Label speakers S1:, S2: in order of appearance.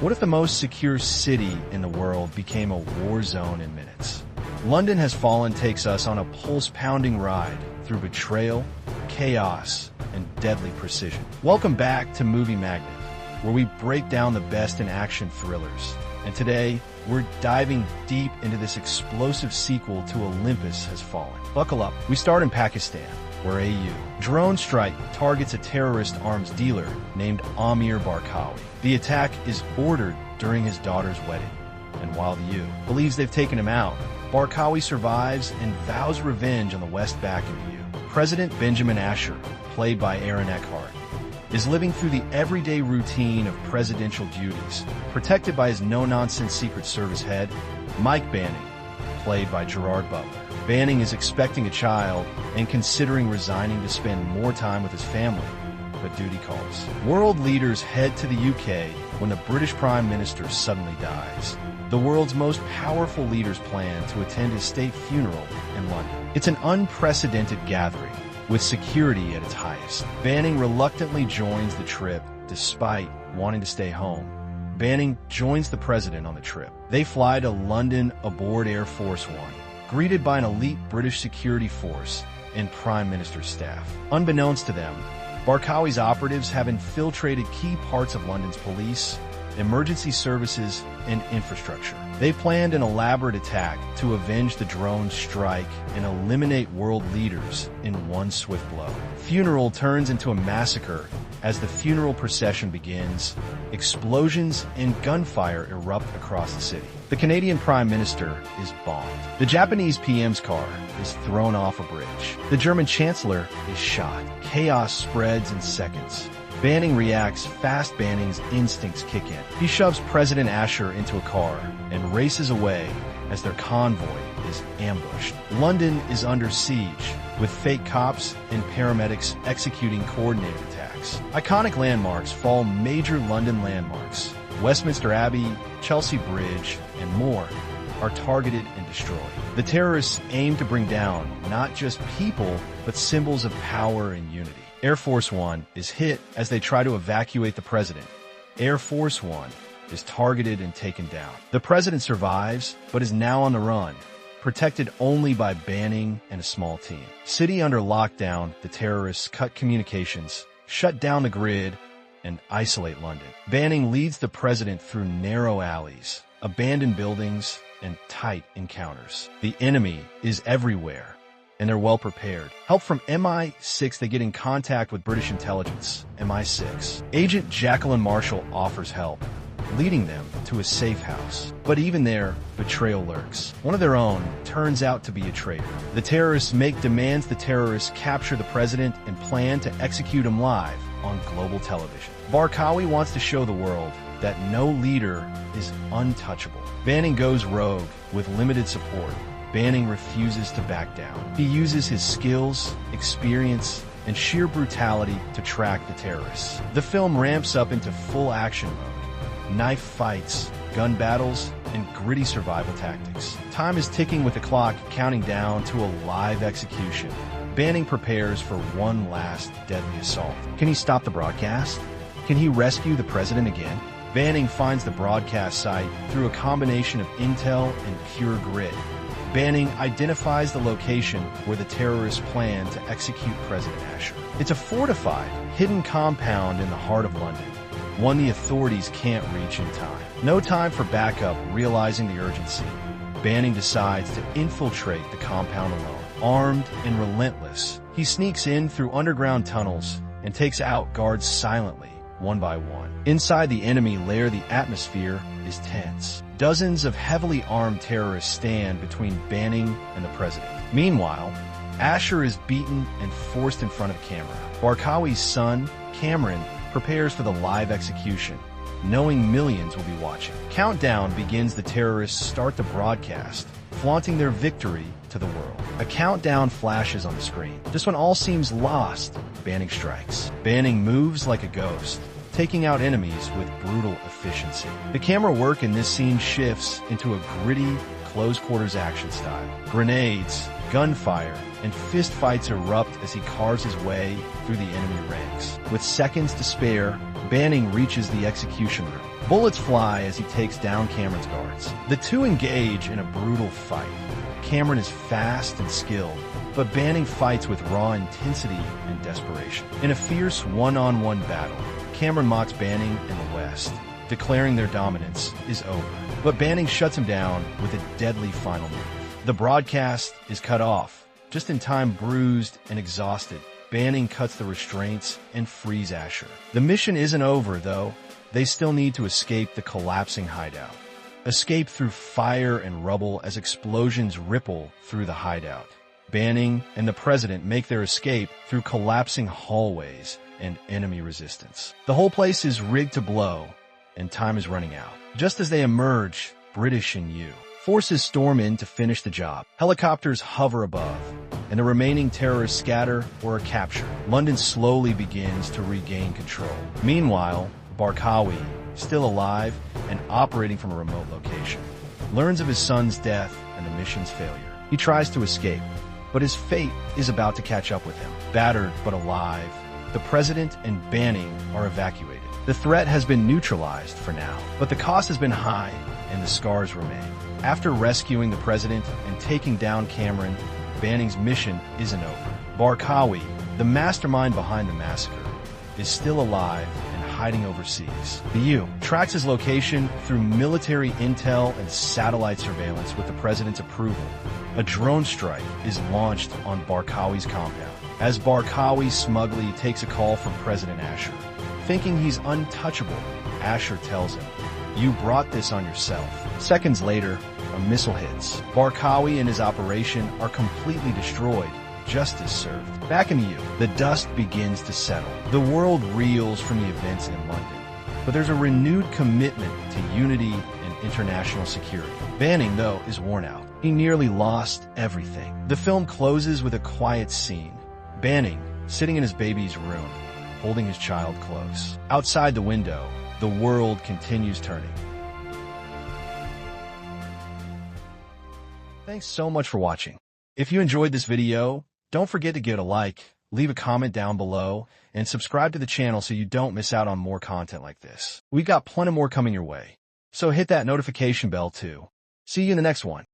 S1: What if the most secure city in the world became a war zone in minutes? London Has Fallen takes us on a pulse-pounding ride through betrayal, chaos, and deadly precision. Welcome back to Movie Magnet, where we break down the best in action thrillers. And today, we're diving deep into this explosive sequel to Olympus Has Fallen. Buckle up. We start in Pakistan, where a drone strike targets a terrorist arms dealer named Amir Barkawi. The attack is ordered during his daughter's wedding, and while the believes they've taken him out, Barkawi survives and vows revenge on the West Bank of the President Benjamin Asher, played by Aaron Eckhart, is living through the everyday routine of presidential duties, protected by his no-nonsense Secret Service head, Mike Banning, played by Gerard Butler. Banning is expecting a child and considering resigning to spend more time with his family, but duty calls. World leaders head to the UK when the British Prime Minister suddenly dies. The world's most powerful leaders plan to attend his state funeral in London. It's an unprecedented gathering, with security at its highest. Banning reluctantly joins the trip despite wanting to stay home. Banning joins the president on the trip. They fly to London aboard Air Force One, greeted by an elite British security force and Prime Minister's staff. Unbeknownst to them, Barkawi's operatives have infiltrated key parts of London's police, emergency services, and infrastructure. They planned an elaborate attack to avenge the drone strike and eliminate world leaders in one swift blow. Funeral turns into a massacre as the funeral procession begins. Explosions and gunfire erupt across the city. The Canadian Prime Minister is bombed. The Japanese PM's car is thrown off a bridge. The German Chancellor is shot. Chaos spreads in seconds. Banning reacts fast. Banning's instincts kick in. He shoves President Asher into a car and races away as their convoy is ambushed. London is under siege, with fake cops and paramedics executing coordinated attacks. Iconic landmarks fall. Major London landmarks, Westminster Abbey, Chelsea Bridge, and more, are targeted and destroyed. The terrorists aim to bring down not just people, but symbols of power and unity. Air Force One is hit as they try to evacuate the president. Air Force One is targeted and taken down. The president survives, but is now on the run, protected only by Banning and a small team. City under lockdown, the terrorists cut communications, shut down the grid, and isolate London. Banning leads the president through narrow alleys, abandoned buildings, and tight encounters. The enemy is everywhere, and they're well prepared. Help from MI6. They get in contact with British intelligence, MI6. Agent Jacqueline Marshall offers help, leading them to a safe house. But even there, betrayal lurks. One of their own turns out to be a traitor. The terrorists make demands. The terrorists capture the president and plan to execute him live on global television. Barkawi wants to show the world that no leader is untouchable. Banning goes rogue with limited support. Banning refuses to back down. He uses his skills, experience, and sheer brutality to track the terrorists. The film ramps up into full action mode. Knife fights, gun battles, and gritty survival tactics. Time is ticking with the clock counting down to a live execution. Banning prepares for one last deadly assault. Can he stop the broadcast? Can he rescue the president again? Banning finds the broadcast site through a combination of intel and pure grit. Banning identifies the location where the terrorists plan to execute President Asher. It's a fortified, hidden compound in the heart of London, one the authorities can't reach in time. No time for backup. Realizing the urgency, Banning decides to infiltrate the compound alone. Armed and relentless, he sneaks in through underground tunnels and takes out guards silently, one by one. Inside the enemy lair, the atmosphere is tense. Dozens of heavily armed terrorists stand between Banning and the president. Meanwhile, Asher is beaten and forced in front of the camera. Barkawi's son, Cameron, prepares for the live execution, knowing millions will be watching. Countdown begins. The terrorists start the broadcast, flaunting their victory to the world. A countdown flashes on the screen. Just when all seems lost, Banning strikes. Banning moves like a ghost, taking out enemies with brutal efficiency. The camera work in this scene shifts into a gritty, close-quarters action style. Grenades, gunfire, and fistfights erupt as he carves his way through the enemy ranks. With seconds to spare, Banning reaches the execution room. Bullets fly as he takes down Cameron's guards. The two engage in a brutal fight. Cameron is fast and skilled, but Banning fights with raw intensity and desperation. In a fierce one-on-one battle, Cameron mocks Banning and the West, declaring their dominance is over. But Banning shuts him down with a deadly final move. The broadcast is cut off. Just in time, bruised and exhausted, Banning cuts the restraints and frees Asher. The mission isn't over, though. They still need to escape the collapsing hideout. Escape through fire and rubble as explosions ripple through the hideout. Banning and the President make their escape through collapsing hallways and enemy resistance. The whole place is rigged to blow, and time is running out. Just as they emerge, British and U forces storm in to finish the job. Helicopters hover above, and the remaining terrorists scatter or are captured. London slowly begins to regain control. Meanwhile, Barkawi, still alive and operating from a remote location, learns of his son's death and the mission's failure. He tries to escape, but his fate is about to catch up with him. Battered but alive, the President and Banning are evacuated. The threat has been neutralized for now, but the cost has been high and the scars remain. After rescuing the President and taking down Cameron, Banning's mission isn't over. Barkawi, the mastermind behind the massacre, is still alive and hiding overseas. The U tracks his location through military intel and satellite surveillance with the President's approval. A drone strike is launched on Barkawi's compound. As Barkawi smugly takes a call from President Asher. Thinking he's untouchable, Asher tells him, "You brought this on yourself." Seconds later, a missile hits. Barkawi and his operation are completely destroyed. Justice served. Back in the U, the dust begins to settle. The world reels from the events in London, but there's a renewed commitment to unity and international security. Banning, though, is worn out. He nearly lost everything. The film closes with a quiet scene. Banning, sitting in his baby's room, holding his child close. Outside the window, the world continues turning. Thanks so much for watching. If you enjoyed this video, don't forget to give it a like, leave a comment down below, and subscribe to the channel so you don't miss out on more content like this. We've got plenty more coming your way, so hit that notification bell too. See you in the next one.